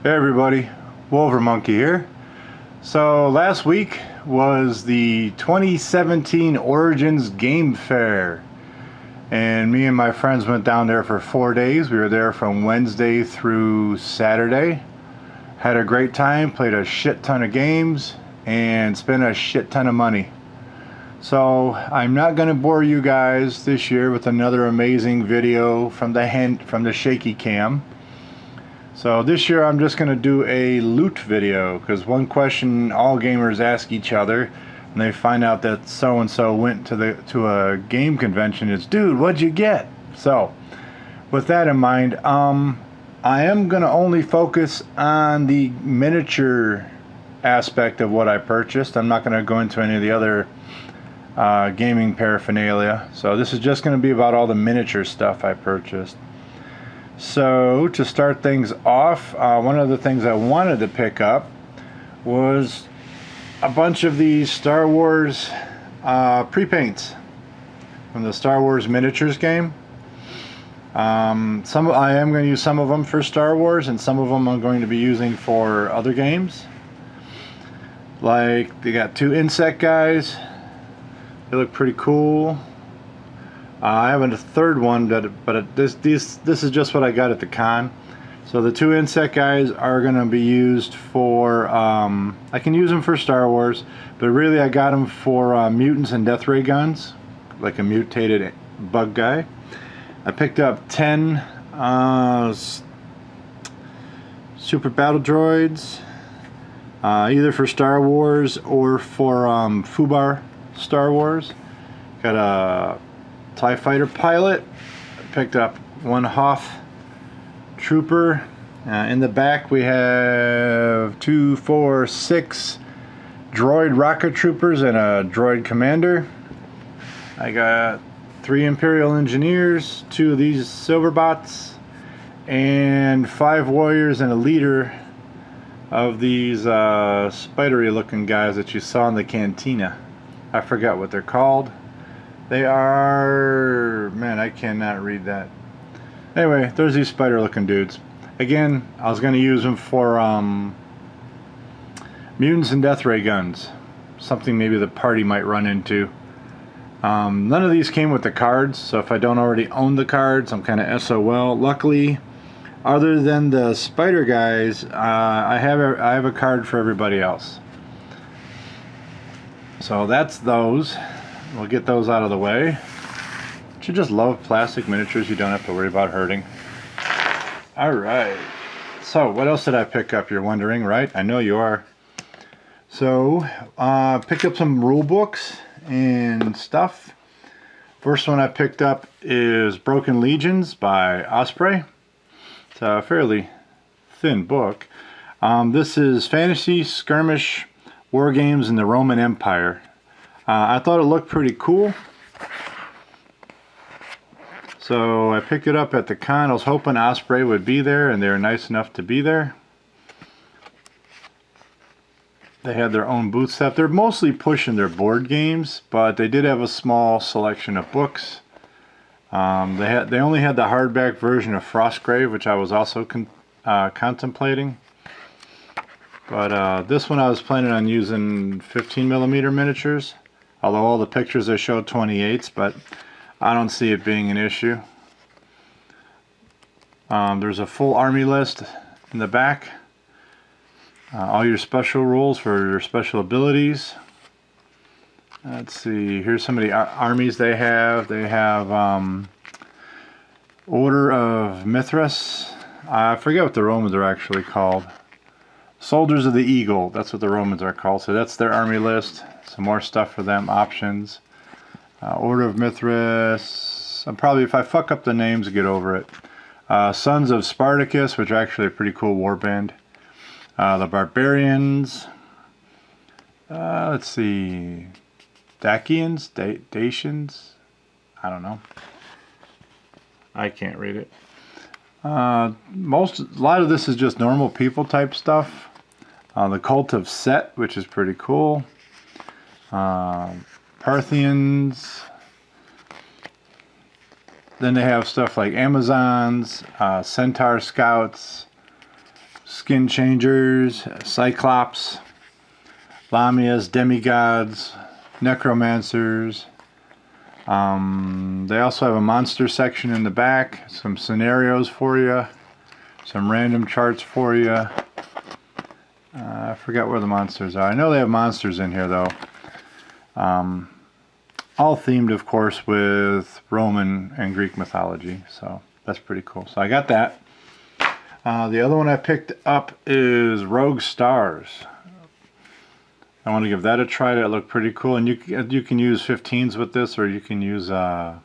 Hey everybody, Wolver Monkey here. So last week was the 2017 Origins Game Fair, and me and my friends went down there for 4 days. We were there from Wednesday through Saturday. Had a great time, played a shit ton of games, and spent a shit ton of money. So I'm not going to bore you guys this year with another amazing video from the shaky cam. So this year I'm just going to do a loot video, because one question all gamers ask each other when they find out that so-and-so went to a game convention is, dude, what'd you get? So with that in mind, I am going to only focus on the miniature aspect of what I purchased. I'm not going to go into any of the other gaming paraphernalia. So this is just going to be about all the miniature stuff I purchased. So to start things off, one of the things I wanted to pick up was a bunch of these Star Wars pre-paints from the Star Wars miniatures game. I am going to use some of them for Star Wars, and some of them I'm going to be using for other games. Like, they got two insect guys. They look pretty cool. I have a third one, but this is just what I got at the con. So the two insect guys are going to be used for, I can use them for Star Wars, but really I got them for mutants and death ray guns, like a mutated bug guy. I picked up 10 super battle droids, either for Star Wars or for Fubar Star Wars. Got a TIE fighter pilot. Picked up one Hoth trooper. In the back we have 2, 4, 6 droid rocket troopers and a droid commander. I got 3 Imperial engineers, 2 of these silver bots, and 5 warriors and a leader of these spidery looking guys that you saw in the cantina. I forgot what they're called. They are, man, I cannot read that. Anyway, there's these spider looking dudes. Again, I was going to use them for mutants and death ray guns. Something maybe the party might run into. None of these came with the cards, so if I don't already own the cards, I'm kind of SOL. Luckily, other than the spider guys, I have a card for everybody else. So that's those. We'll get those out of the way. But you just love plastic miniatures, you don't have to worry about hurting. Alright, so what else did I pick up, you're wondering, right? I know you are. So, picked up some rule books and stuff. First one I picked up is Broken Legions by Osprey. It's a fairly thin book. This is Fantasy Skirmish War Games in the Roman Empire. I thought it looked pretty cool, so I picked it up at the con. I was hoping Osprey would be there, and they were nice enough to be there. They had their own booth stuff. They're mostly pushing their board games, but they did have a small selection of books. They only had the hardback version of Frostgrave, which I was also contemplating. But this one I was planning on using 15mm miniatures. Although all the pictures they show 28s, but I don't see it being an issue. There's a full army list in the back. All your special rules for your special abilities. Let's see, here's some of the armies they have. They have Order of Mithras. I forget what the Romans are actually called. Soldiers of the Eagle, that's what the Romans are called. So that's their army list. Some more stuff for them, options. Order of Mithras. Probably, if I fuck up the names, get over it. Sons of Spartacus, which are actually a pretty cool warband. The Barbarians. Let's see. Dacians? Dacians? I don't know. I can't read it. A lot of this is just normal people type stuff. The Cult of Set, which is pretty cool. Parthians. Then they have stuff like Amazons, Centaur Scouts, skin changers, cyclops, lamias, demigods, necromancers. They also have a monster section in the back, some scenarios for you, some random charts for you. I forgot where the monsters are. I know they have monsters in here though. All themed, of course, with Roman and Greek mythology, so that's pretty cool. So I got that. The other one I picked up is Rogue Stars. I want to give that a try. That looked pretty cool, and you can use 15s with this, or you can use 28s,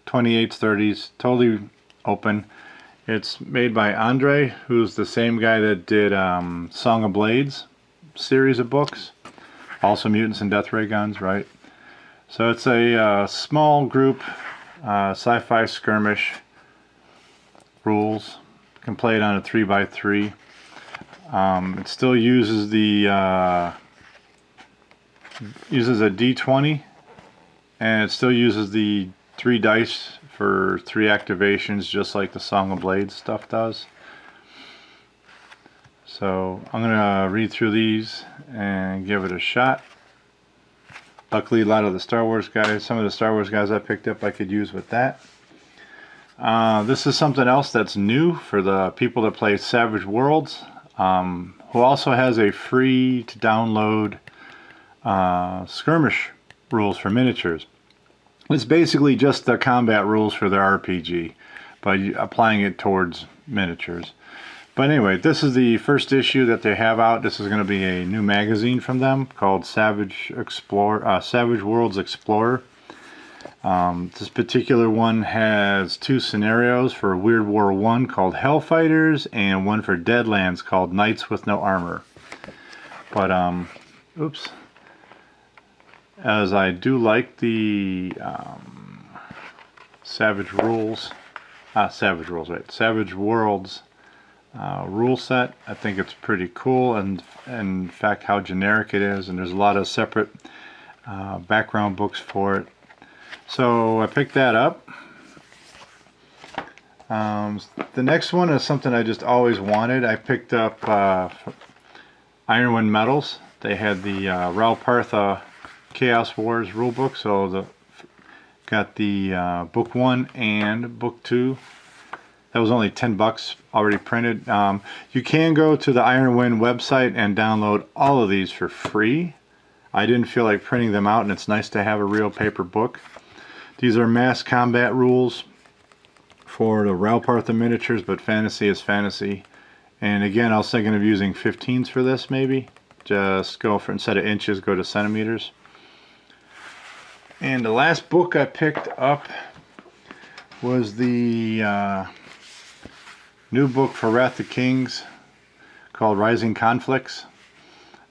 30s, totally open. It's made by Andre, who's the same guy that did Song of Blades series of books. Also Mutants and Death Ray Guns, right? So it's a small group sci-fi skirmish rules. You can play it on a 3x3. It still uses the uses a D20, and it still uses the 3 dice for 3 activations, just like the Song of Blades stuff does. So I'm gonna read through these and give it a shot. Luckily, a lot of the Star Wars guys, some of the Star Wars guys I picked up, I could use with that. This is something else that's new for the people that play Savage Worlds, who also has a free to download skirmish rules for miniatures. It's basically just the combat rules for their RPG, but applying it towards miniatures. But anyway, this is the first issue that they have out. This is going to be a new magazine from them called Savage Worlds Explorer. This particular one has 2 scenarios for Weird War 1 called Hellfighters, and one for Deadlands called Knights with No Armor. But, oops. As I do like the Savage Worlds rule set. I think it's pretty cool, and in fact how generic it is, and there's a lot of separate background books for it. So I picked that up. The next one is something I just always wanted. I picked up Ironwind Metals. They had the Ralpartha Chaos Wars rulebook, so got the book 1 and book 2. That was only 10 bucks already printed. You can go to the Ironwind website and download all of these for free. I didn't feel like printing them out, and it's nice to have a real paper book. These are mass combat rules for the Ralpartha miniatures, but fantasy is fantasy. And again, I was thinking of using 15s for this, maybe. Just go for, instead of inches, go to centimeters. And the last book I picked up was the new book for Wrath of Kings called Rising Conflicts.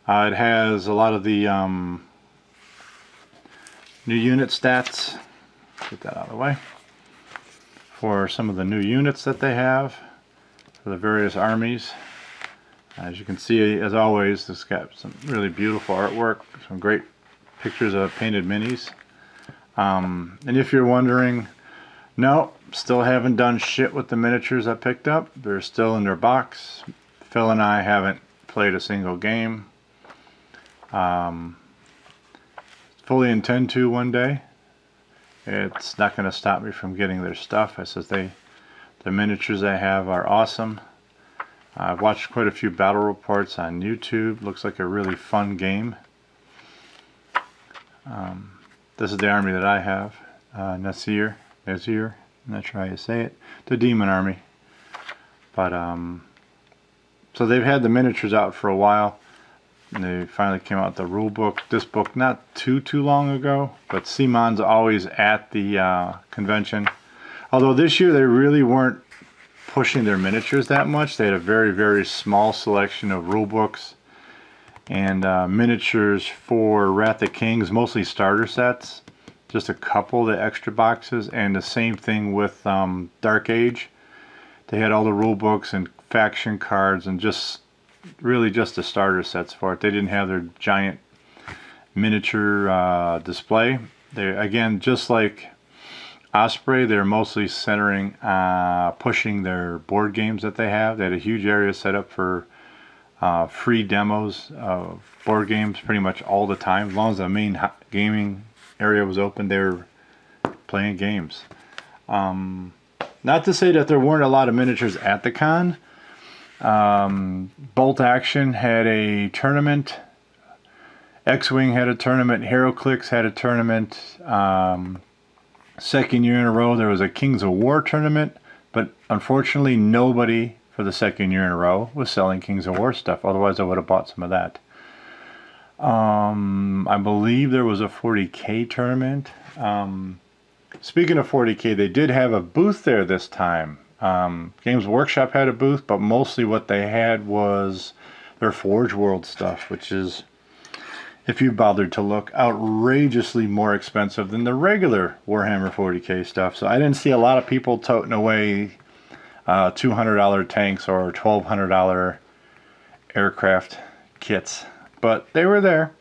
It has a lot of the new unit stats. Get that out of the way. For some of the new units that they have for the various armies. As you can see, as always, this got some really beautiful artwork, some great pictures of painted minis. And if you're wondering, no, still haven't done shit with the miniatures I picked up. They're still in their box. Phil and I haven't played a single game. Fully intend to one day. It's not going to stop me from getting their stuff. I says the miniatures they have are awesome. I've watched quite a few battle reports on YouTube. Looks like a really fun game. This is the army that I have. Nazir, I'm not sure how you say it. The Demon Army. But so they've had the miniatures out for a while. And they finally came out with the rule book. This book not too long ago, but Simon's always at the convention. Although this year they really weren't pushing their miniatures that much. They had a very small selection of rule books and miniatures for Wrath of Kings, mostly starter sets. Just a couple of the extra boxes, and the same thing with Dark Age. They had all the rule books and faction cards and just really just the starter sets for it. They didn't have their giant miniature display. They, again, just like Osprey, they're mostly centering, pushing their board games that they have. They had a huge area set up for free demos of board games pretty much all the time. As long as the main gaming area was open, they were playing games. Not to say that there weren't a lot of miniatures at the con. Bolt Action had a tournament. X-Wing had a tournament. HeroClix had a tournament. Second year in a row there was a Kings of War tournament, but unfortunately nobody for the second year in a row was selling Kings of War stuff. Otherwise I would have bought some of that. I believe there was a 40K tournament. Speaking of 40K, they did have a booth there this time. Games Workshop had a booth, but mostly what they had was their Forge World stuff, which is, if you bothered to look, outrageously more expensive than the regular Warhammer 40K stuff. So I didn't see a lot of people toting away $200 tanks or $1,200 aircraft kits, but they were there.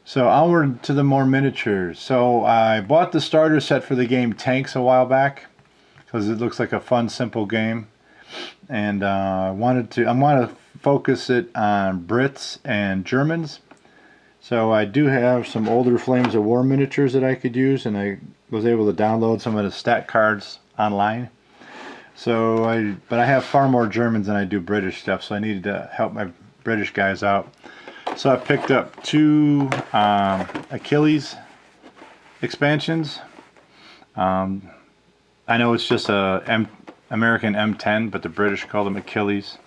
So onward to the more miniatures. So I bought the starter set for the game Tanks a while back because it looks like a fun, simple game, and I want to focus it on Brits and Germans. So I do have some older Flames of War miniatures that I could use, and I was able to download some of the stat cards online. So but I have far more Germans than I do British stuff, so I needed to help my British guys out. So I picked up two Achilles expansions. I know it's just a American M10, but the British call them Achilles.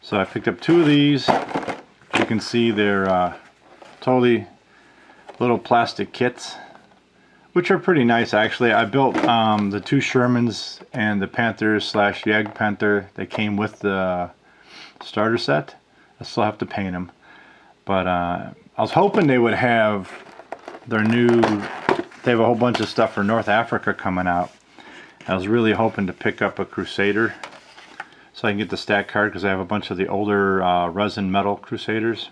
So I picked up two of these. You can see they're totally little plastic kits, which are pretty nice actually. I built the two Shermans and the Panther / Jagdpanther. They came with the starter set. I still have to paint them. But I was hoping they would have their new, they have a whole bunch of stuff for North Africa coming out. I was really hoping to pick up a Crusader so I can get the stat card, because I have a bunch of the older resin metal Crusaders.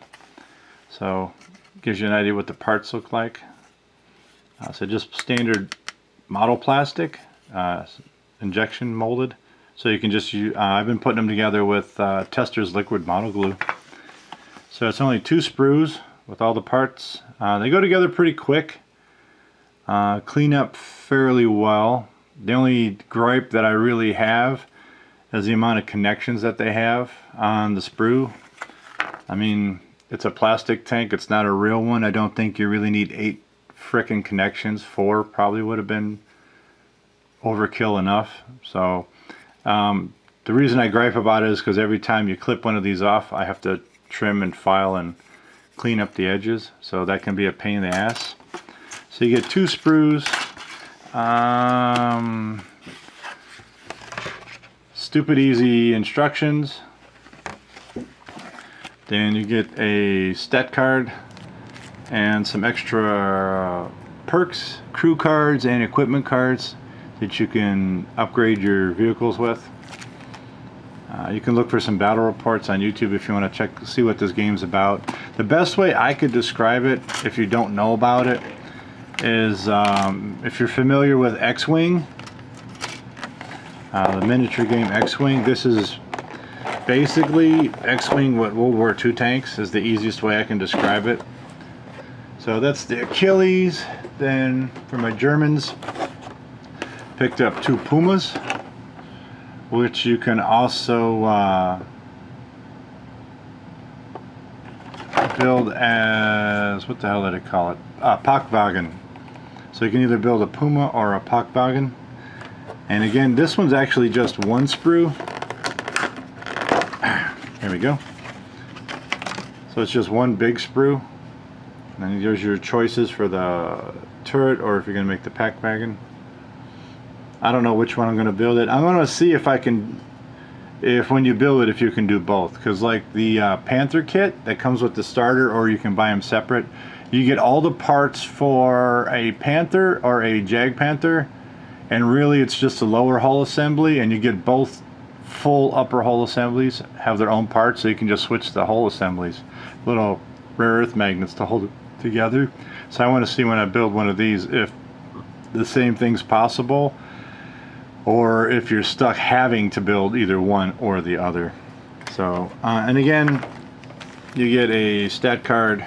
So gives you an idea what the parts look like. So just standard model plastic, injection molded. So you can just use, I've been putting them together with Tester's liquid model glue. So it's only 2 sprues with all the parts. They go together pretty quick, clean up fairly well. The only gripe that I really have is the amount of connections that they have on the sprue. I mean, it's a plastic tank, it's not a real one. I don't think you really need 8 frickin' connections. 4 probably would have been overkill enough. So the reason I gripe about it is because every time you clip one of these off, I have to trim and file and clean up the edges, so that can be a pain in the ass. So you get 2 sprues, stupid easy instructions, then you get a stat card and some extra perks, crew cards and equipment cards that you can upgrade your vehicles with. You can look for some battle reports on YouTube if you want to see what this game's about. The best way I could describe it, if you don't know about it, is if you're familiar with X-Wing, the miniature game X-Wing. This is basically X-Wing with World War II tanks, is the easiest way I can describe it. So that's the Achilles. Then for my Germans, picked up 2 Pumas, which you can also build as, what the hell did I call it? Pakwagen. So you can either build a Puma or a Pakwagen. And again, this one's actually just 1 sprue. There we go. So it's just 1 big sprue. And there's your choices for the turret, or if you're going to make the Pakwagen. I don't know which one I'm going to build it. I'm going to see if I can, if when you build it, if you can do both. Because like the Panther kit that comes with the starter, or you can buy them separate, you get all the parts for a Panther or a Jagdpanther, and really it's just a lower hull assembly, and you get both full upper hull assemblies have their own parts, so you can just switch the hull assemblies. Little rare earth magnets to hold it together. So I want to see when I build one of these if the same things possible, or if you're stuck having to build either one or the other. So, and again, you get a stat card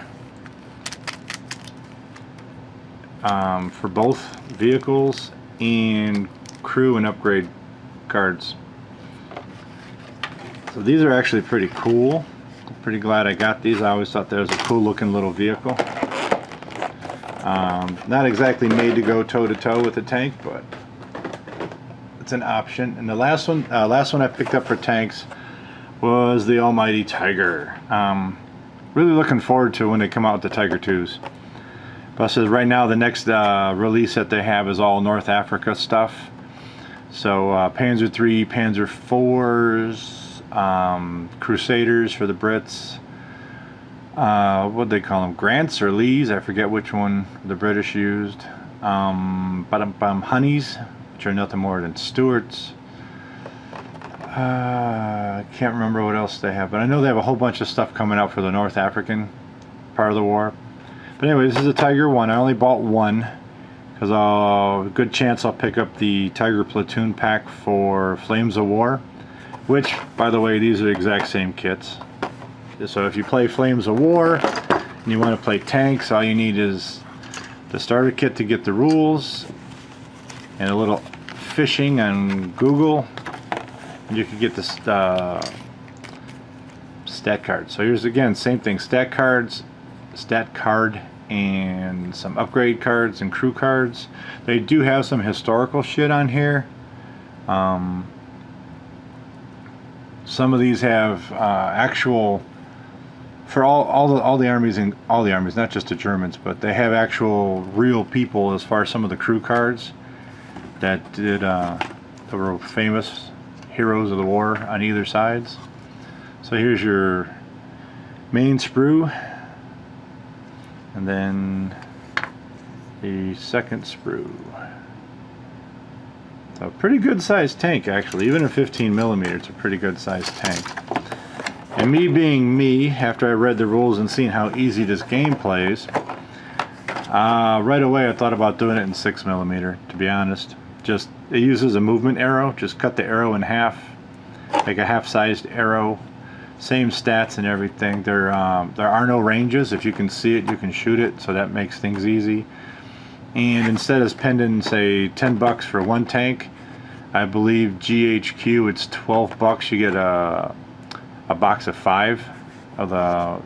for both vehicles and crew and upgrade cards. So these are actually pretty cool. I'm pretty glad I got these. I always thought that was a cool looking little vehicle. Not exactly made to go toe to toe with the tank, but it's an option. And the last one I picked up for tanks was the Almighty Tiger. Really looking forward to when they come out with the Tiger 2s. Plus, right now the next release that they have is all North Africa stuff. So Panzer III, Panzer IVs, Crusaders for the Brits. What they call them? Grants or Lees? I forget which one the British used. Honeys, which are nothing more than Stuarts. I can't remember what else they have, but I know they have a whole bunch of stuff coming out for the North African part of the war. But anyway, this is a Tiger 1. I only bought one because a good chance I'll pick up the Tiger Platoon pack for Flames of War, which, by the way, these are the exact same kits. So if you play Flames of War and you want to play tanks, all you need is the starter kit to get the rules and a little fishing on Google. You can get the stat cards. So here's again, same thing, stat cards, stat card, and some upgrade cards and crew cards. They do have some historical shit on here. Some of these have actual, for all the armies, and all the armies, not just the Germans, but they have actual real people as far as some of the crew cards that did that were famous heroes of the war on either sides. So here's your main sprue, and then the second sprue. So a pretty good sized tank, actually. Even a 15mm, it's a pretty good sized tank. And me being me, after I read the rules and seen how easy this game plays, right away I thought about doing it in 6mm, to be honest. Just, it uses a movement arrow. Just cut the arrow in half, make a half-sized arrow. Same stats and everything. There are no ranges. If you can see it, you can shoot it, so that makes things easy. And instead of spending, say, $10 for one tank, I believe GHQ, it's $12. You get a box of 5 of the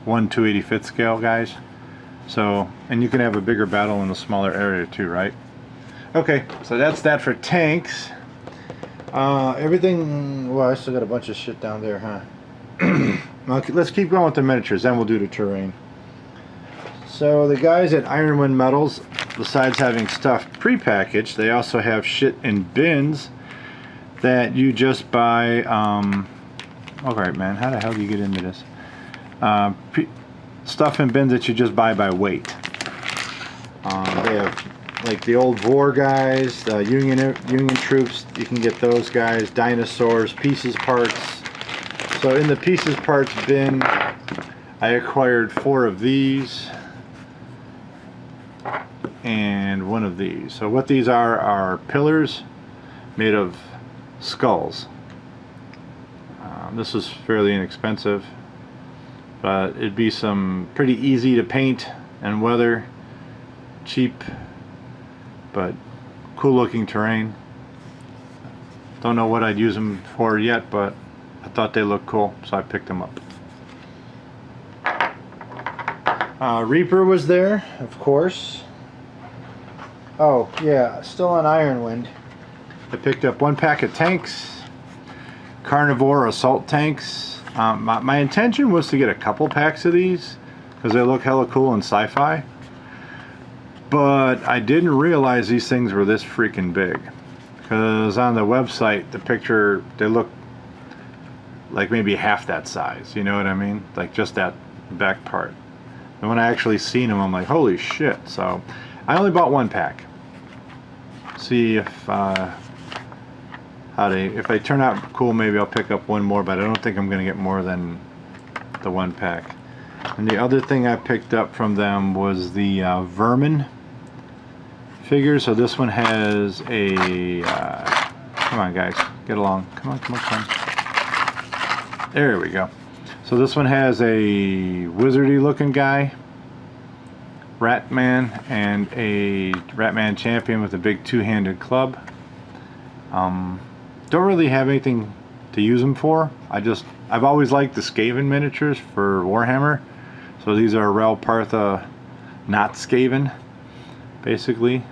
1/285th scale guys. So, and you can have a bigger battle in a smaller area too, right? Okay, so that's that for tanks. Everything, well, I still got a bunch of shit down there, huh? Okay, let's keep going with the miniatures, then we'll do the terrain. So the guys at Ironwind Metals, besides having stuff pre-packaged, they also have shit in bins that you just buy. Alright, man, how the hell do you get into this? Stuff in bins that you just buy by weight. They have like the old war guys, the Union troops, you can get those guys, dinosaurs, pieces, parts. So in the pieces parts bin, I acquired 4 of these and 1 of these. So what these are pillars made of skulls. This is fairly inexpensive, but it'd be some pretty easy to paint and weather, cheap, but cool looking terrain. Don't know what I'd use them for yet, but I thought they looked cool, so I picked them up. Reaper was there, of course. Oh yeah, still on Ironwind. I picked up 1 pack of tanks, Carnivore assault tanks. My intention was to get a couple packs of these because they look hella cool in sci-fi. But I didn't realize these things were this freaking big, because on the website the picture, they look like maybe half that size, you know what I mean, like just that back part. And when I actually seen them, I'm like, holy shit. So I only bought 1 pack. See if if they turn out cool, maybe I'll pick up 1 more, but I don't think I'm gonna get more than the 1 pack. And the other thing I picked up from them was the Vermin figures. So this one has a, come on guys, get along. Come on, come on, come on. There we go. So this one has a wizardy looking guy, Ratman, and a Ratman champion with a big two-handed club. Don't really have anything to use them for. I've always liked the Skaven miniatures for Warhammer. So these are Rel Partha, not Skaven, basically.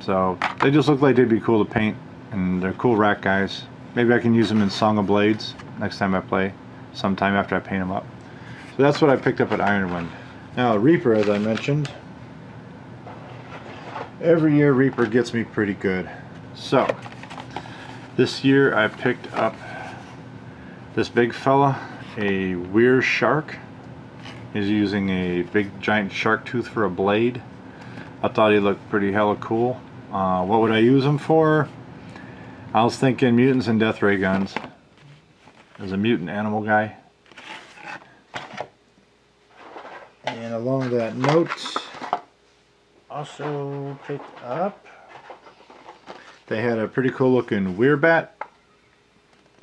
So they just look like they'd be cool to paint, and they're cool rat guys. Maybe I can use them in Song of Blades next time I play, sometime after I paint them up. So that's what I picked up at Ironwind. Now Reaper, as I mentioned, every year Reaper gets me pretty good. So this year I picked up this big fella, a Weir Shark. He's using a big giant shark tooth for a blade. I thought he looked pretty hella cool. What would I use him for? I was thinking mutants and death ray guns. As a mutant animal guy. And along that note, also picked up, they had a pretty cool looking Weirbat,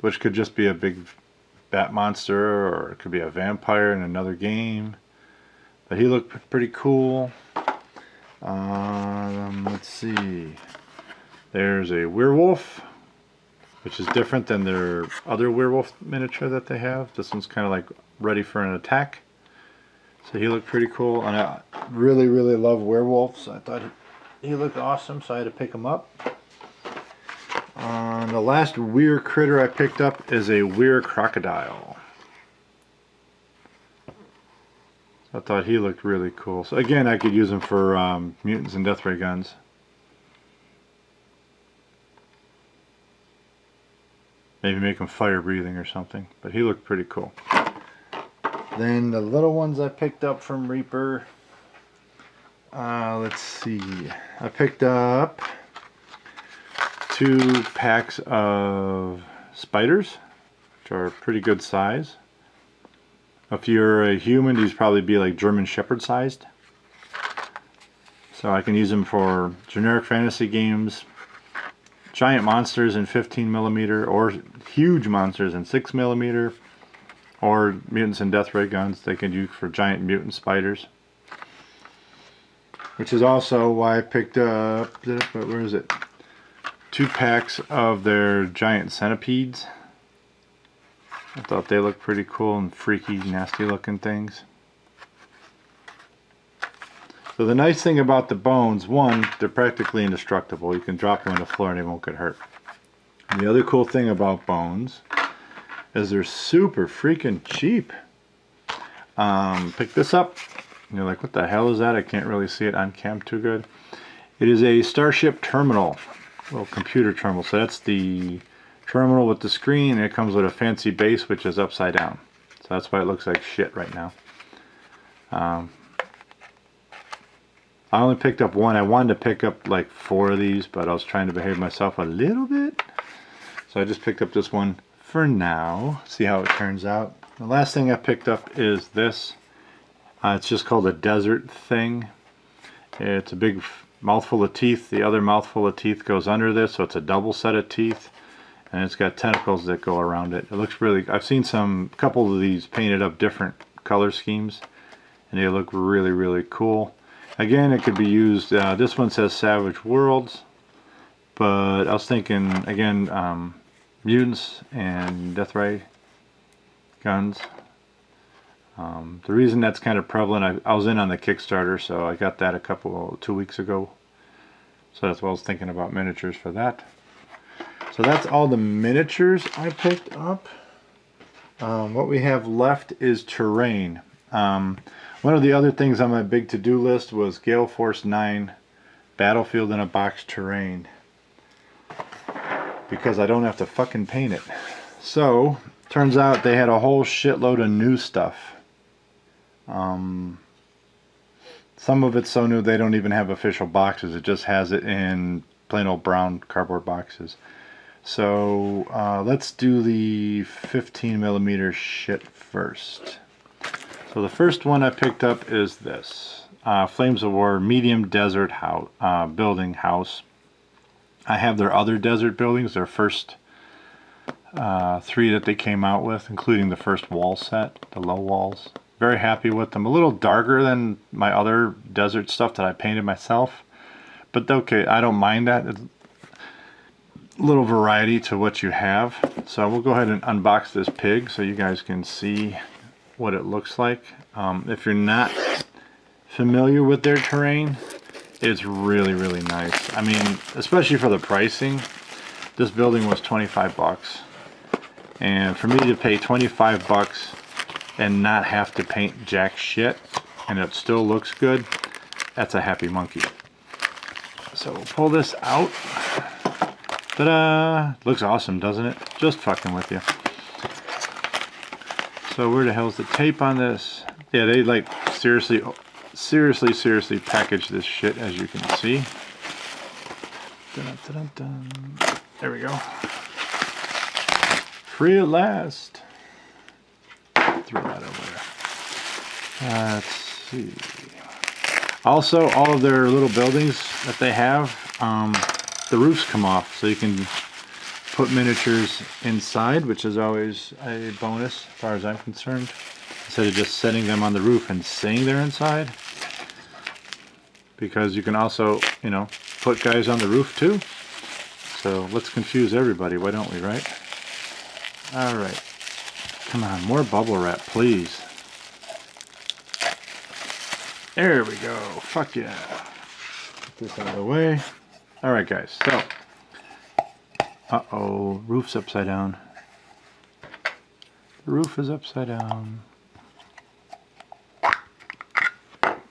which could just be a big bat monster, or it could be a vampire in another game. But he looked pretty cool. Let's see. There's a werewolf, which is different than their other werewolf miniature that they have. This one's kind of like ready for an attack. So he looked pretty cool, and I really, really love werewolves. I thought he looked awesome, so I had to pick him up. The last Weir critter I picked up is a Weir crocodile. I thought he looked really cool. So again, I could use him for mutants and death ray guns. Maybe make him fire breathing or something. But he looked pretty cool. Then the little ones I picked up from Reaper. Let's see. I picked up 2 packs of spiders, which are pretty good size. If you're a human, these probably be like German Shepherd sized. So I can use them for generic fantasy games, giant monsters in 15mm, or huge monsters in 6mm, or mutants and death ray guns. They can use for giant mutant spiders. Which is also why I picked up, where is it? 2 packs of their giant centipedes. I thought they looked pretty cool and freaky, nasty looking things. So the nice thing about the bones, one, they're practically indestructible. You can drop them on the floor and they won't get hurt. And the other cool thing about bones is they're super freaking cheap. Pick this up. And you're like, what the hell is that? I can't really see it on cam too good. It is a Starship terminal. Little computer terminal. So that's the terminal with the screen, and it comes with a fancy base which is upside down. So that's why it looks like shit right now. I only picked up 1. I wanted to pick up like 4 of these, but I was trying to behave myself a little bit. So I just picked up this one for now. See how it turns out. The last thing I picked up is this. It's just called a desert thing. It's a big mouthful of teeth. The other mouthful of teeth goes under this, so it's a double set of teeth. And it's got tentacles that go around it. It looks really, I've seen a couple of these painted up different color schemes, and they look really, really cool. Again, it could be used, this one says Savage Worlds, but I was thinking, again, mutants and death ray guns. The reason that's kind of prevalent, I was in on the Kickstarter, so I got that 2 weeks ago. So that's why I was thinking about miniatures for that. So that's all the miniatures I picked up. What we have left is terrain. One of the other things on my big to-do list was Gale Force 9 Battlefield in a Box terrain, because I don't have to fucking paint it. So turns out they had a whole shitload of new stuff. Some of it's so new they don't even have official boxes. It just has it in plain old brown cardboard boxes. So let's do the 15mm shit first. So the first one I picked up is this. Flames of War medium desert house, building house. I have their other desert buildings, their first 3 that they came out with, including the first wall set, the low walls. Very happy with them. A little darker than my other desert stuff that I painted myself. But okay, I don't mind that. It's a little variety to what you have. So we'll go ahead and unbox this pig so you guys can see what it looks like. If you're not familiar with their terrain, it's really, really nice. I mean, especially for the pricing. This building was 25 bucks. And for me to pay 25 bucks and not have to paint jack shit and it still looks good, that's a happy monkey. So we'll pull this out. Ta-da! Looks awesome, doesn't it? Just fucking with you. So where the hell's the tape on this? Yeah, they like seriously package this shit, as you can see. Dun, dun, dun, dun. There we go. Free at last. Throw that over there. Let's see. Also, all of their little buildings that they have, the roofs come off, so you can put miniatures inside, which is always a bonus as far as I'm concerned, instead of just setting them on the roof and saying they're inside. Because you can also, you know, put guys on the roof too. So let's confuse everybody, why don't we, right? Alright. Come on, more bubble wrap, please. There we go. Fuck yeah. Get this out of the way. Alright guys, so. Uh-oh, roof's upside down. The roof is upside down.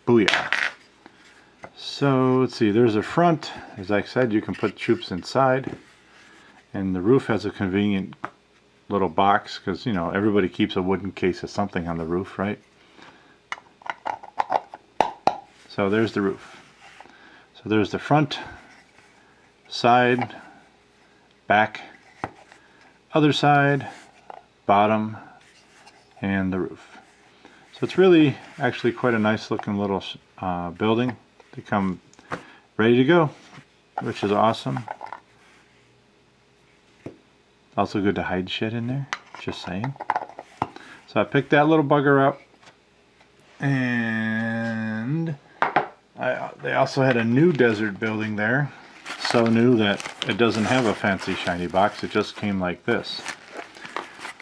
Booyah. So, let's see, there's a front. As I said, you can put troops inside. And the roof has a convenient little box, because, you know, everybody keeps a wooden case of something on the roof, right? So there's the roof. So there's the front, side, back, other side, bottom, and the roof. So it's really actually quite a nice looking little building to come ready to go, which is awesome. Also good to hide shit in there, just saying. So I picked that little bugger up, and they also had a new desert building there. So new that it doesn't have a fancy shiny box, it just came like this.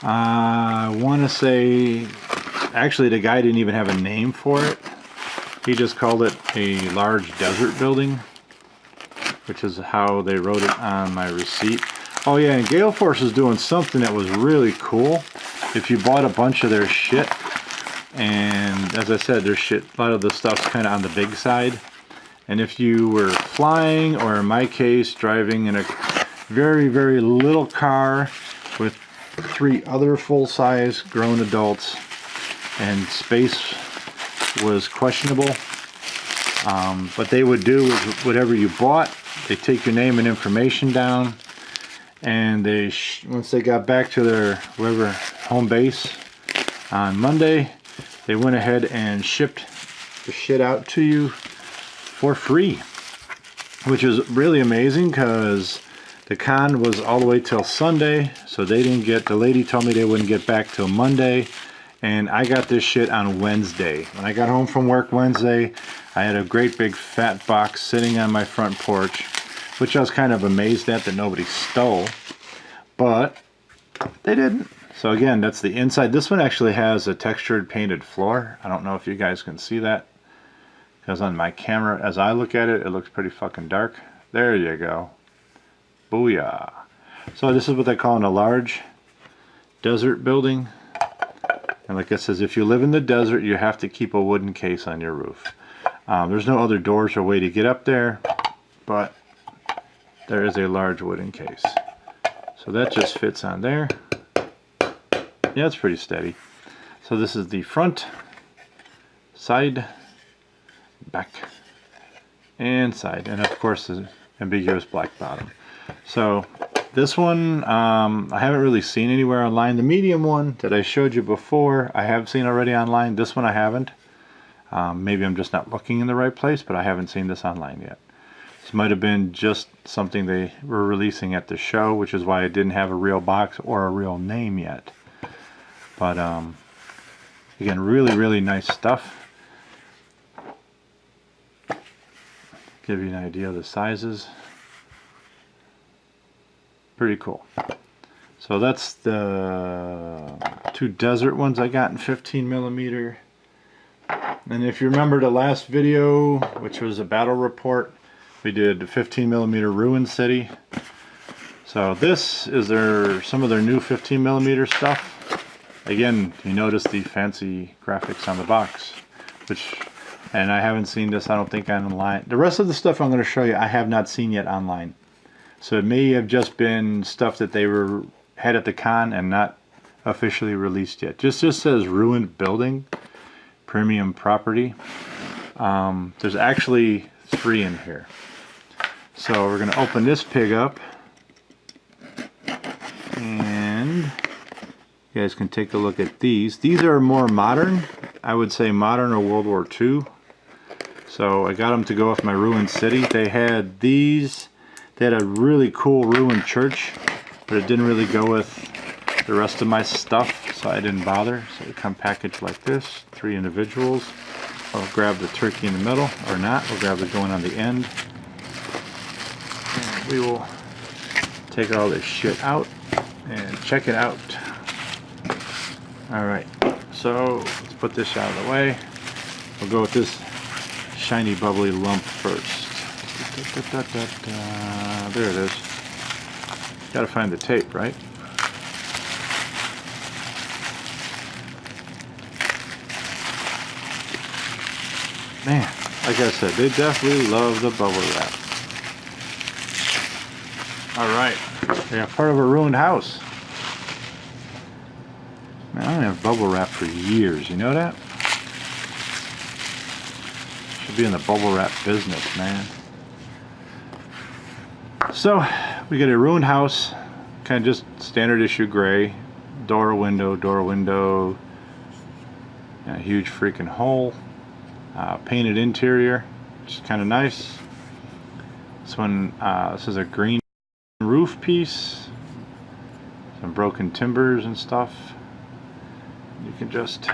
I want to say, actually the guy didn't even have a name for it. He just called it a large desert building, which is how they wrote it on my receipt. Oh yeah, and Gale Force is doing something that was really cool. If you bought a bunch of their shit, and as I said, their shit, a lot of the stuff's kind of on the big side. And if you were flying, or in my case, driving in a very, very little car with 3 other full-size grown adults, and space was questionable, what they would do is whatever you bought, they take your name and information down, and they once they got back to their wherever home base on Monday, they went ahead and shipped the shit out to you for free, which is really amazing because the con was all the way till Sunday, so they didn't get, the lady told me they wouldn't get back till Monday, and I got this shit on Wednesday. When I got home from work Wednesday, I had a great big fat box sitting on my front porch, which I was kind of amazed at that nobody stole, but they didn't. So again, that's the inside. This one actually has a textured painted floor. I don't know if you guys can see that, because on my camera, as I look at it, it looks pretty fucking dark. There you go. Booyah. So this is what they call in a large desert building. And like it says, if you live in the desert, you have to keep a wooden case on your roof. There's no other doors or way to get up there, but there is a large wooden case. So that just fits on there. Yeah, it's pretty steady. So this is the front, side, back, and side, and of course the ambiguous black bottom. So this one I haven't really seen anywhere online. The medium one that I showed you before I have seen already online. This one I haven't. Maybe I'm just not looking in the right place, but I haven't seen this online yet. This might have been just something they were releasing at the show, which is why it didn't have a real box or a real name yet. But again, really nice stuff. Give you an idea of the sizes. Pretty cool. So that's the two desert ones I got in 15mm. And if you remember the last video, which was a battle report, we did 15mm Ruin City. So this is some of their new 15mm stuff. Again, you notice the fancy graphics on the box, and I haven't seen this, I don't think, online. The rest of the stuff I'm going to show you, I have not seen yet online. So it may have just been stuff that they had at the con and not officially released yet. Just says Ruined Building, Premium Property. There's actually 3 in here. So we're going to open this pig up, and you guys can take a look at these. These are more modern. I would say modern or World War II. So I got them to go with my Ruined City. They had these. They had a really cool ruined church, but it didn't really go with the rest of my stuff, so I didn't bother. So they come packaged like this, 3 individuals. I'll grab the turkey in the middle, or not. We'll grab the one on the end. And we will take all this shit out and check it out. Alright, so let's put this out of the way. We'll go with this shiny bubbly lump first. There it is. Gotta find the tape, right? Man, like I said, they definitely love the bubble wrap. Alright, we got part of a ruined house. Man, I don't have bubble wrap for years, you know that? Should be in the bubble wrap business, man. So, we get a ruined house, kind of just standard issue gray, door, window, a huge freaking hole, painted interior, which is kind of nice. This is a green roof piece, some broken timbers and stuff. You can just,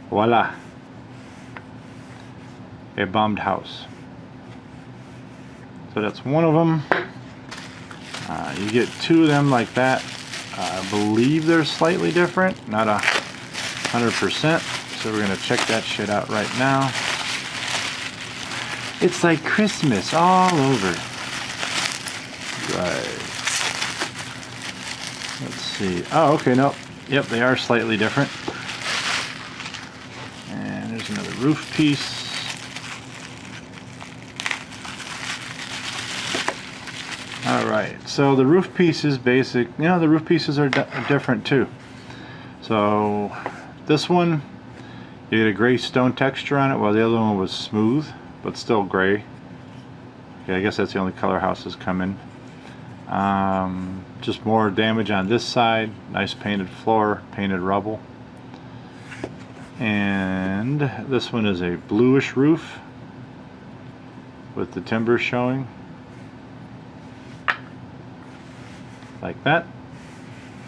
voila, a bombed house. So that's one of them. You get 2 of them like that. I believe they're slightly different, not 100%. So we're gonna check that shit out right now. It's like Christmas all over. Right. Let's see. Oh, okay, no. Yep, they are slightly different. And there's another roof piece. Alright, so the roof piece is basic. You know, the roof pieces are different too. So this one, you get a gray stone texture on it, while the other one was smooth, but still gray. Okay, I guess that's the only color houses come in. Just more damage on this side. Nice painted floor, painted rubble. And this one is a bluish roof with the timbers showing. Like that.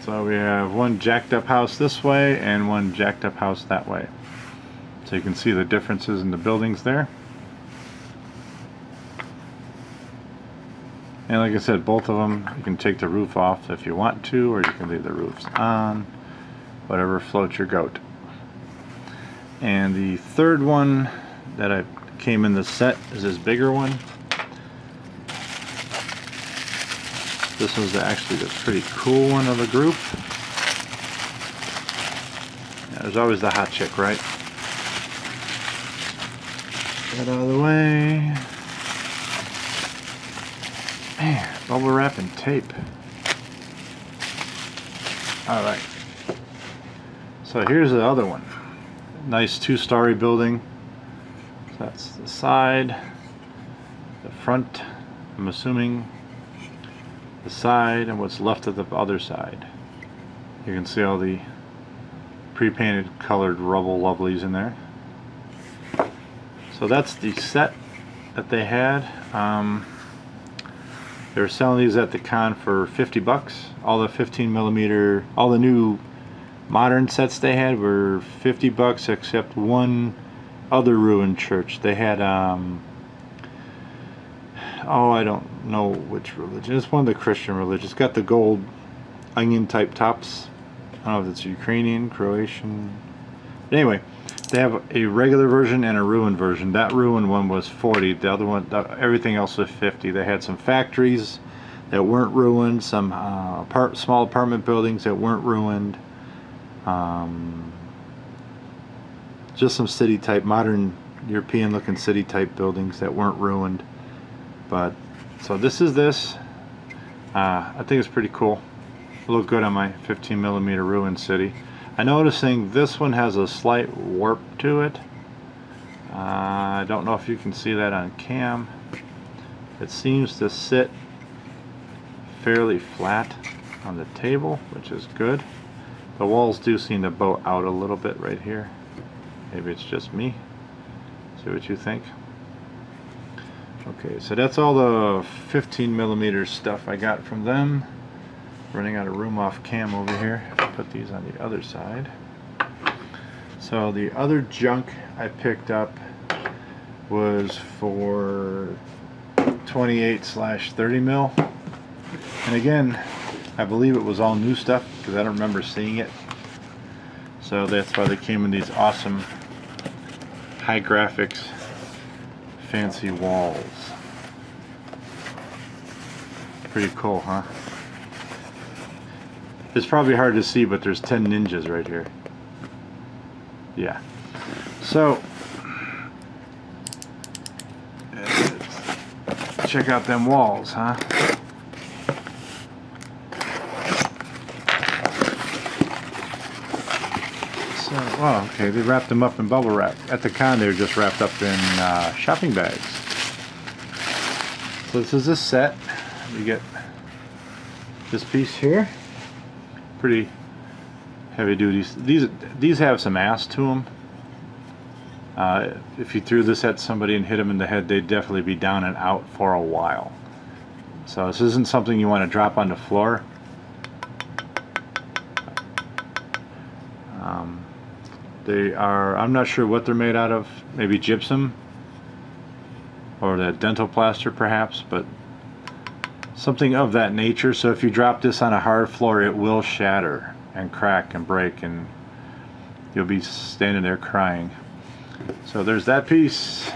So we have one jacked up house this way and one jacked up house that way. So you can see the differences in the buildings there. And like I said, both of them, you can take the roof off if you want to, or you can leave the roofs on. Whatever floats your goat. And the third one that came in the set is this bigger one. This was actually the pretty cool one of the group. Yeah, there's always the hot chick, right? Get out of the way. Man, bubble wrap and tape. Alright. So here's the other one. Nice 2-story building. So that's the side. The front, I'm assuming. The side and what's left of the other side. You can see all the pre-painted colored rubble lovelies in there. So that's the set that they had. They were selling these at the con for 50 bucks. All the 15mm, all the new modern sets they had were 50 bucks, except one other ruined church. They had oh, I don't know which religion. It's one of the Christian religions. It's got the gold onion type tops. I don't know if it's Ukrainian, Croatian. But anyway, they have a regular version and a ruined version. That ruined one was 40. The other one, everything else was 50. They had some factories that weren't ruined, some small apartment buildings that weren't ruined. Just some city type, modern European looking city type buildings that weren't ruined. But so this is this. I think it's pretty cool. It'll look good on my 15mm ruined city. I'm noticing this one has a slight warp to it. I don't know if you can see that on cam. It seems to sit fairly flat on the table, which is good. The walls do seem to bow out a little bit right here. Maybe it's just me. See what you think. Okay, so that's all the 15mm stuff I got from them. Running out of room off cam over here. Put these on the other side. So the other junk I picked up was for 28/30mm. And again, I believe it was all new stuff because I don't remember seeing it. So that's why they came in these awesome high graphics fancy walls. Pretty cool, huh? It's probably hard to see, but there's 10 ninjas right here. Yeah. So, check out them walls, huh? So, oh, okay, they wrapped them up in bubble wrap. At the con, they were just wrapped up in shopping bags. So this is a set. You get this piece here. Pretty heavy duty. These have some ass to them. If you threw this at somebody and hit them in the head, they'd definitely be down and out for a while. So this isn't something you want to drop on the floor. They are, I'm not sure what they're made out of. Maybe gypsum or that dental plaster perhaps, but something of that nature. So if you drop this on a hard floor, it will shatter and crack and break, and you'll be standing there crying. So there's that piece.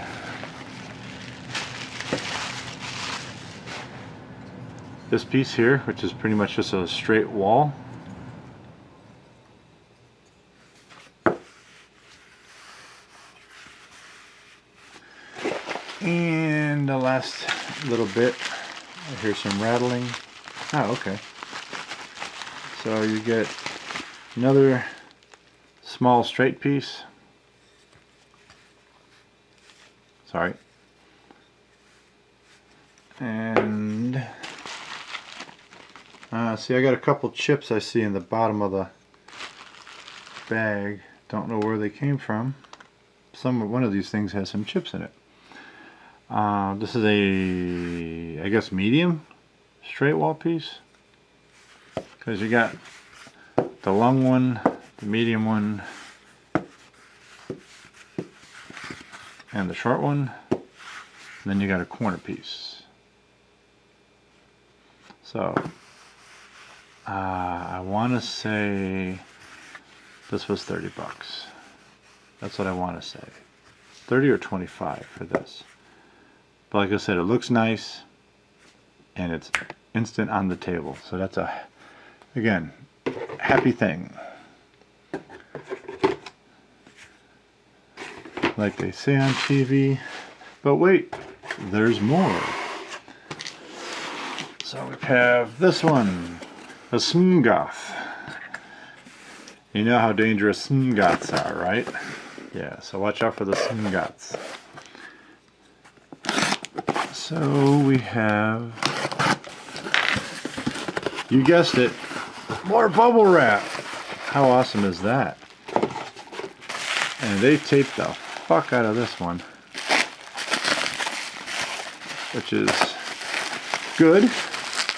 This piece here, which is pretty much just a straight wall. And the last little bit, I hear some rattling. Oh, okay. So you get another small straight piece. Sorry. And see, I got a couple chips I see in the bottom of the bag. Don't know where they came from. One of these things has some chips in it. This is a, I guess, medium straight wall piece, because you got the long one, the medium one, and the short one, and then you got a corner piece. So I want to say this was 30 bucks. That's what I want to say. 30 or 25 for this. But like I said, it looks nice and it's instant on the table. So that's a, again, happy thing. Like they say on TV. But wait, there's more. So we have this one, a Smgoth. You know how dangerous Smgoths are, right? Yeah, so watch out for the Smgoths. So we have, you guessed it, more bubble wrap. How awesome is that? And they taped the fuck out of this one. which is good.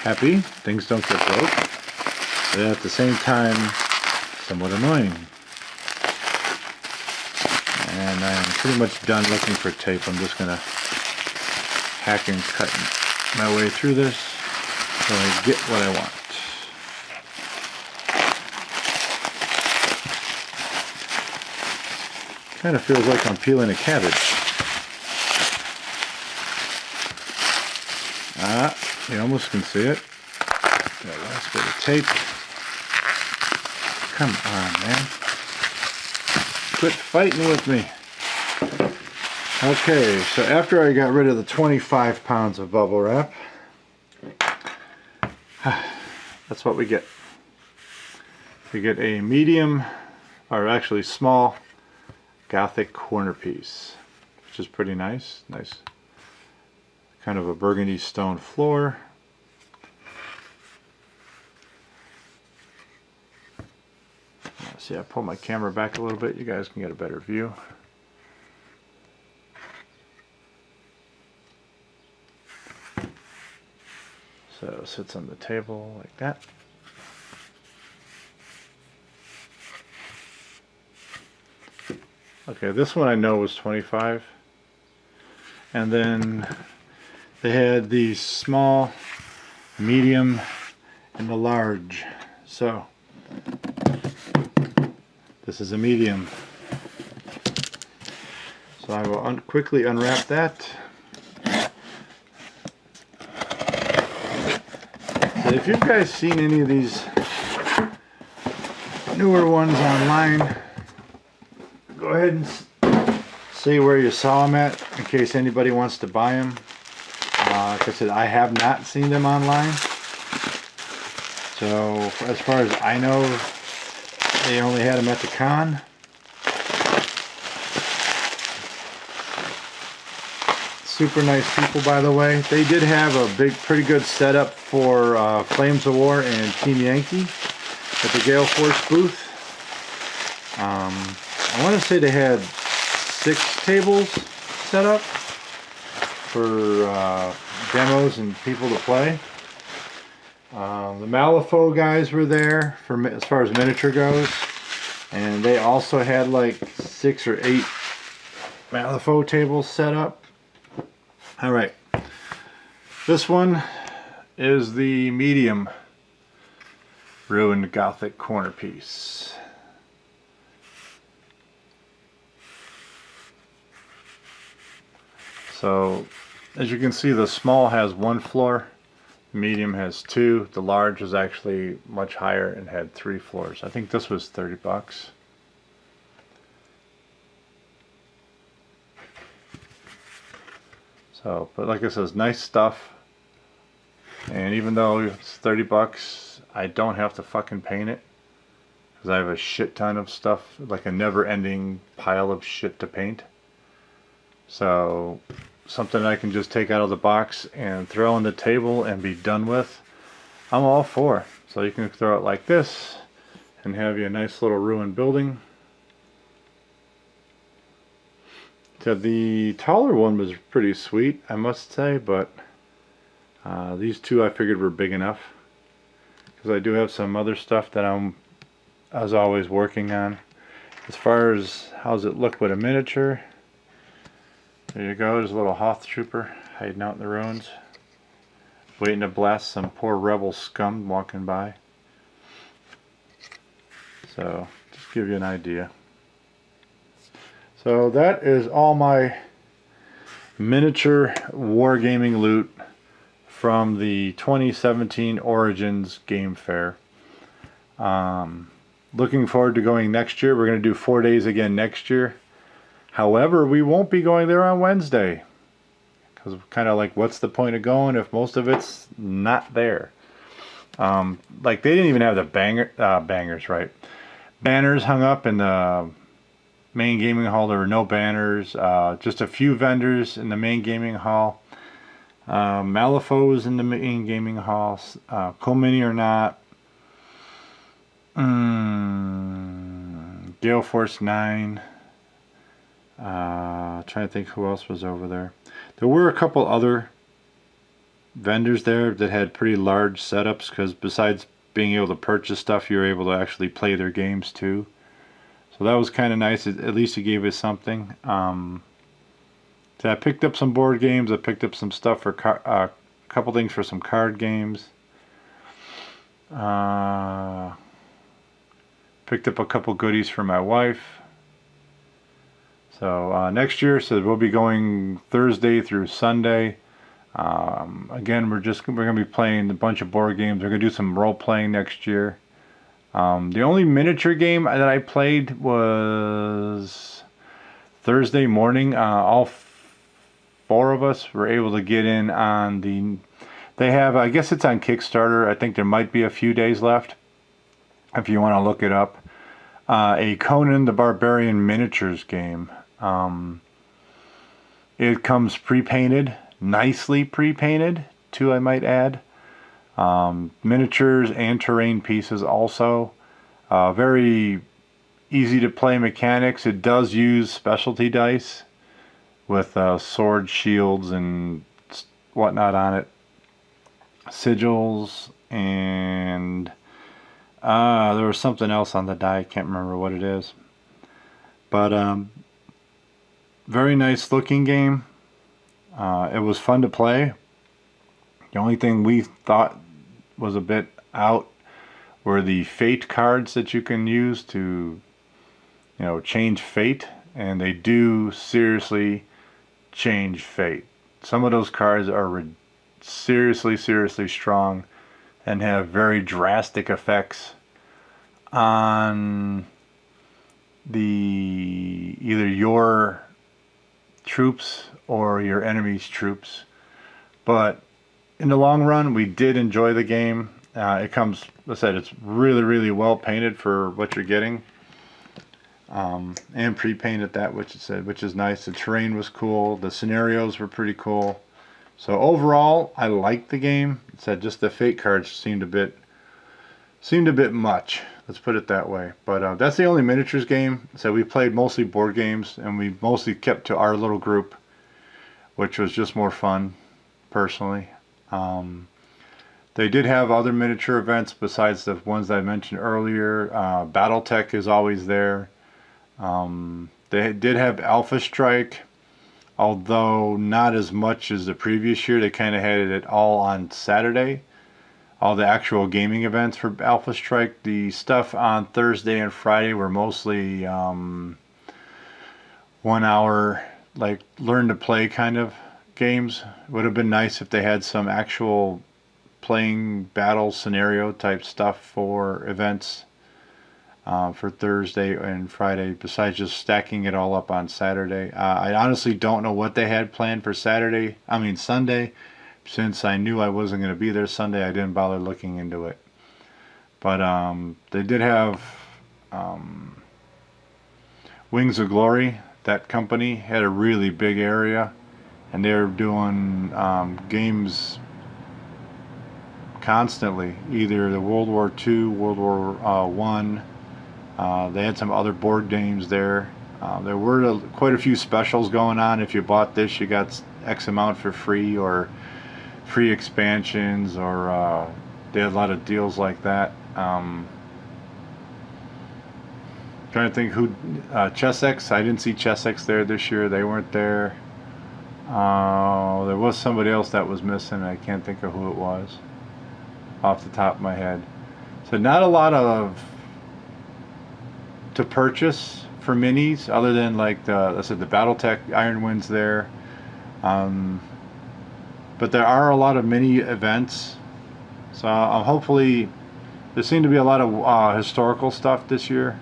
Happy things don't get broke, but at the same time somewhat annoying. And I am pretty much done looking for tape. I'm just gonna hack and cut my way through this so I get what I want. Kind of feels like I'm peeling a cabbage. Ah, you almost can see it. That last bit of tape. Come on, man. Quit fighting with me. Okay, so after I got rid of the 25 pounds of bubble wrap, that's what we get. We get a medium, or actually small, Gothic corner piece, which is pretty nice. Nice, kind of a burgundy stone floor. See, I pull my camera back a little bit, you guys can get a better view. So it sits on the table like that. Okay, this one I know was 25. And then they had the small, medium, and the large. So this is a medium. So I will quickly unwrap that. So if you guys seen any of these newer ones online, go ahead and say where you saw them at in case anybody wants to buy them. Like I said, I have not seen them online. So as far as I know, they only had them at the con. Super nice people, by the way. They did have a pretty good setup for Flames of War and Team Yankee at the Gale Force booth. I want to say they had 6 tables set up for demos and people to play. The Malifaux guys were there for as far as miniature goes, and they also had like 6 or 8 Malifaux tables set up. Alright, this one is the medium ruined Gothic corner piece. So as you can see, the small has 1 floor, the medium has 2, the large is actually much higher and had 3 floors. I think this was 30 bucks. So, but like I said, it's nice stuff, and even though it's 30 bucks, I don't have to fucking paint it, because I have a shit ton of stuff, like a never-ending pile of shit to paint. So something I can just take out of the box and throw on the table and be done with, I'm all for. So you can throw it like this and have you a nice little ruined building. So the taller one was pretty sweet, I must say, but these two I figured were big enough, because I do have some other stuff that I was always working on. As far as how's it look with a miniature, there you go, there's a little Hoth Trooper hiding out in the ruins, waiting to blast some poor rebel scum walking by. So, just give you an idea. So that is all my miniature wargaming loot from the 2017 Origins Game Fair. Looking forward to going next year. We're going to do 4 days again next year. However, we won't be going there on Wednesday, because kind of like, what's the point of going if most of it's not there? Like, they didn't even have the bangers, right? Banners hung up in the main gaming hall. There were no banners, just a few vendors in the main gaming hall. Malifaux was in the main gaming hall, Comini or not. Gale Force 9. Trying to think who else was over there. There were a couple other vendors there that had pretty large setups, because besides being able to purchase stuff, you were able to actually play their games too. So that was kind of nice. At least he gave us something. So I picked up some board games. I picked up some stuff for a couple things for some card games. Picked up a couple goodies for my wife. So next year, so we'll be going Thursday through Sunday. Again, we're going to be playing a bunch of board games. We're going to do some role playing next year. The only miniature game that I played was Thursday morning. All four of us were able to get in on the... They have, I guess it's on Kickstarter. I think there might be a few days left if you want to look it up. A Conan the Barbarian miniatures game. It comes pre-painted, nicely pre-painted too, I might add. Miniatures and terrain pieces also. Very easy to play mechanics. It does use specialty dice with sword shields and whatnot on it. Sigils, and there was something else on the die. I can't remember what it is. But very nice looking game. It was fun to play. The only thing we thought was a bit out were the fate cards that you can use to, change fate, and they do seriously change fate. Some of those cards are seriously strong and have very drastic effects on either your troops or your enemy's troops. But in the long run, we did enjoy the game. It comes, like I said, it's really well painted for what you're getting, and pre-painted that, which is nice. The terrain was cool. The scenarios were pretty cool. So overall, I liked the game. It said just the fate cards seemed a bit much. Let's put it that way. But that's the only miniatures game. So we played mostly board games, and we mostly kept to our little group, which was just more fun, personally. They did have other miniature events besides the ones that I mentioned earlier. BattleTech is always there. They did have Alpha Strike, although not as much as the previous year. They kind of had it all on Saturday. All the actual gaming events for Alpha Strike. The stuff on Thursday and Friday were mostly 1 hour, like learn to play kind of games. It would have been nice if they had some actual playing battle scenario type stuff for events for Thursday and Friday, besides just stacking it all up on Saturday. I honestly don't know what they had planned for Sunday. Since I knew I wasn't going to be there Sunday, I didn't bother looking into it. But they did have Wings of Glory. That company had a really big area, and they were doing games constantly, either the World War II, World War I. They had some other board games there. There were quite a few specials going on. If you bought this, you got X amount for free, or free expansions, or they had a lot of deals like that. Trying to think who, Chessex. I didn't see Chessex there this year. They weren't there. There was somebody else that was missing. I can't think of who it was off the top of my head. So not a lot to purchase for minis, other than like the BattleTech Iron Wind's there. But there are a lot of mini events, so hopefully there seemed to be a lot of historical stuff this year,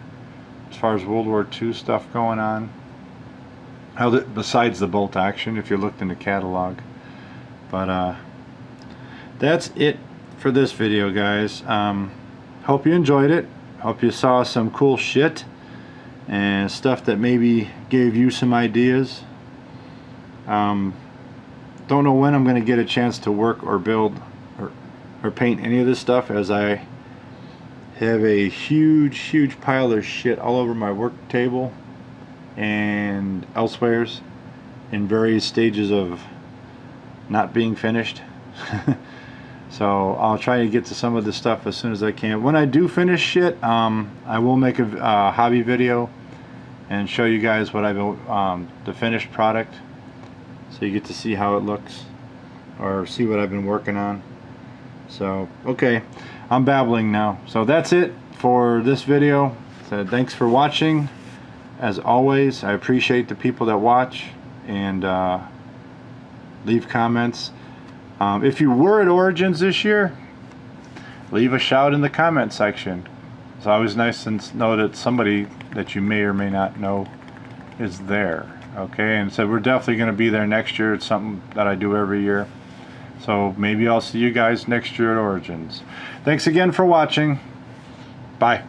as far as World War II stuff going on. Besides the bolt action, if you looked in the catalog. But that's it for this video, guys. Hope you enjoyed it. Hope you saw some cool shit and stuff that maybe gave you some ideas. Don't know when I'm going to get a chance to work or build or paint any of this stuff, as I have a huge pile of shit all over my work table and elsewhere in various stages of not being finished. So I'll try to get to some of this stuff as soon as I can. When I do finish it, I will make a hobby video and show you guys what I've the finished product, so you get to see how it looks or see what I've been working on. So okay, I'm babbling now. So that's it for this video. So thanks for watching. As always, I appreciate the people that watch and leave comments. If you were at Origins this year, leave a shout in the comment section. It's always nice to know that somebody that you may or may not know is there. Okay, and so we're definitely going to be there next year. It's something that I do every year. So maybe I'll see you guys next year at Origins. Thanks again for watching. Bye.